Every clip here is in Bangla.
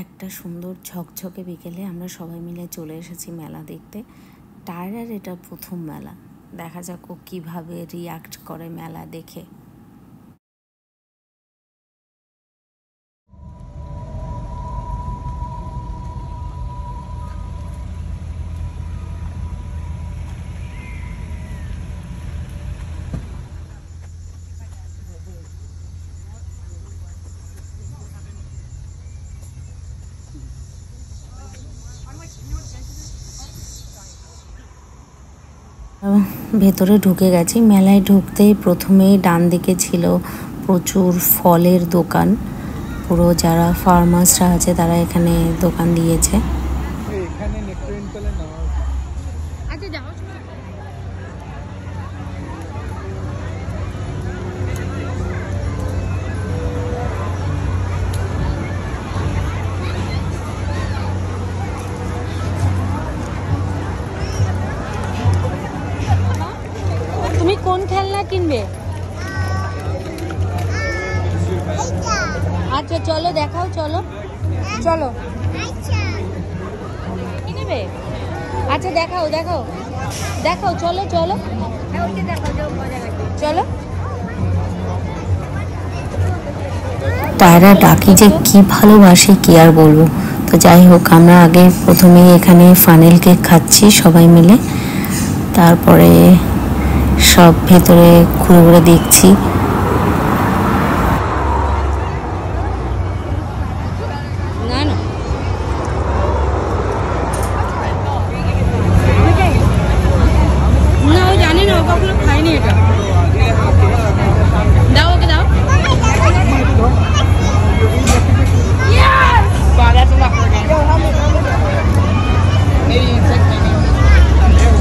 একটা সুন্দর ঝকঝকে বিকেলে আমরা সবাই মিলে চলে এসেছি মেলা দেখতে। টায়রার এটা প্রথম মেলা, দেখা যাক ও কীভাবে রিয়াক্ট করে মেলা দেখে। ভেতরে ঢুকে গেছি। মেলায় ঢুকতেই প্রথমেই ডান দিকে ছিল প্রচুর ফলের দোকান। পুরো যারা ফার্মার্সরা আছে তারা এখানে দোকান দিয়েছে। তুমি কোন খেলনা কিনবে? আচ্ছা চলো দেখাও, চলো চলো কি নেবে? আচ্ছা দেখাও দেখাও দেখাও, চলো চলো চলো। টায়রা ডাকি যে কি ভালোবাসে কি আর বলবো। তো যাই হোক, আমরা আগে প্রথমেই এখানে ফানেল কেক খাচ্ছি সবাই মিলে, তারপরে সব ভেতরে ঘুরে ঘুরে দেখছি। না না না, ও জানি না, ও কখনো খায়নি এটা। দাও ওকে দাও।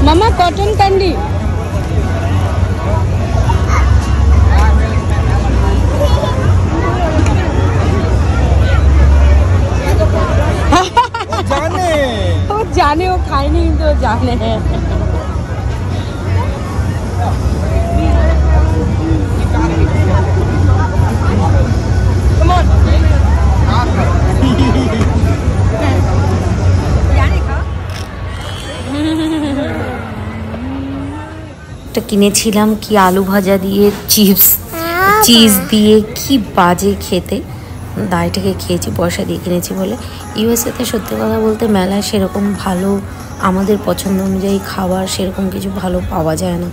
মামা কটন ক্যান্ডি। ও জানে, ও খায়নি কিন্তু ও জানে। একটা কিনেছিলাম কি আলু ভাজা দিয়ে চিজ দিয়ে, কি বাজে খেতে। দাইটাকে খেয়েছি, পয়সা দিয়ে কিনেছি বলে। ইউএসএতে সত্যি কথা বলতে মেলায় সেরকম ভালো আমাদের পছন্দ অনুযায়ী খাবার সেরকম কিছু ভালো পাওয়া যায় না।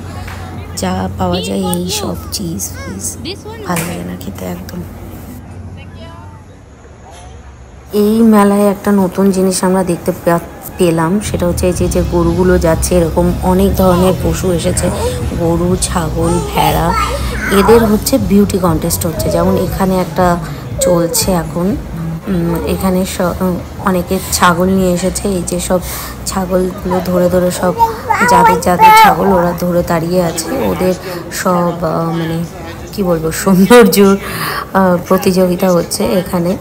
যা পাওয়া যায় এই সব চিজ ভালো লাগে না খেতে একদম। এই মেলায় একটা নতুন জিনিস আমরা দেখতে পেলাম, সেটা হচ্ছে এই যে গরুগুলো যাচ্ছে, এরকম অনেক ধরনের পশু এসেছে, গরু, ছাগল, ভেড়া। এদের হচ্ছে বিউটি কন্টেস্ট হচ্ছে, যেমন এখানে একটা চলছে এখন। এখানে অনেকে ছাগল নিয়ে এসেছে, এই যে সব ছাগলগুলো ধরে ধরে সব যাদের যাদের ছাগল ওরা ধরে দাঁড়িয়ে আছে। ওদের সব মানে কি বলবো, সৌন্দর্য প্রতিযোগিতা হচ্ছে এখানে।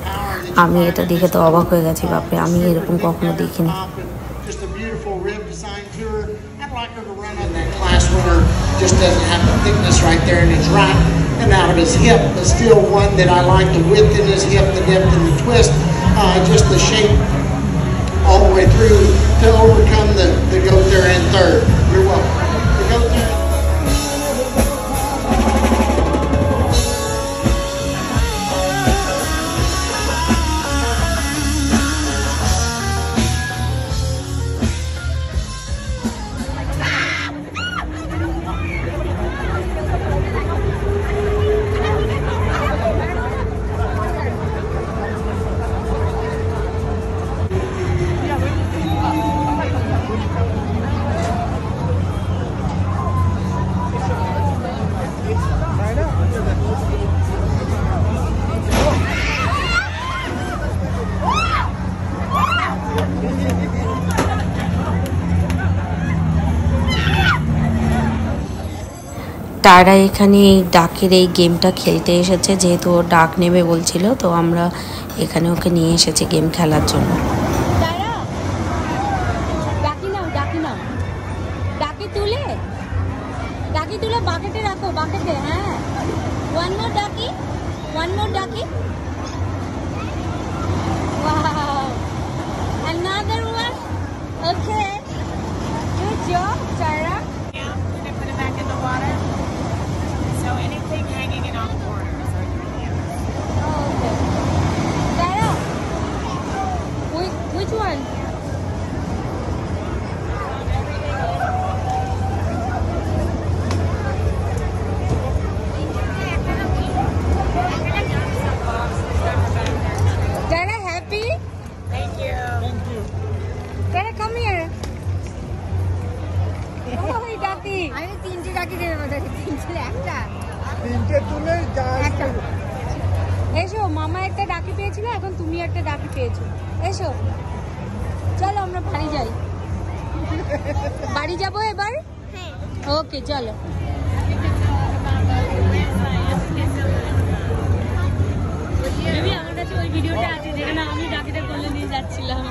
আমি এটা দেখে তো অবাক হয়ে গেছি, বাপরে, আমি এরকম কখনো দেখিনি। Just doesn't have the thickness right there in his rack and out of his hip, but still one that I like the width in his hip, the depth and the twist, just the shape all the way through to overcome the goat there in third. You're welcome. The goat there. তারা এখানে এই ডাকের এই গেমটা খেলতে এসেছে, যেহেতু ও ডাক নেবে বলছিল, তো আমরা এখানে ওকে নিয়ে এসেছি গেম খেলার জন্য। ডাকি তুলে বাকেটে রাখো, বাকেটে। হ্যাঁ, ওয়ান মোর ডাকি, ওয়ান মোর ডাকি। Wow. Dada, happy? Thank you. Dada, come here. ওই ডাকি আমি 3টে ডাকি দেবে মতো 3টে তুলে একটা এসো মামা একটা ডাকি পেয়েছিল এখন তুমি একটা ডাকি পেয়েছো এসো চলো আমরা বাড়ি যাই বাড়ি যাবো এবার ওকে চলো আমার কাছে ওই ভিডিওটা আছে যেখানে আমি ডাকিটা করলে নিয়ে যাচ্ছিলাম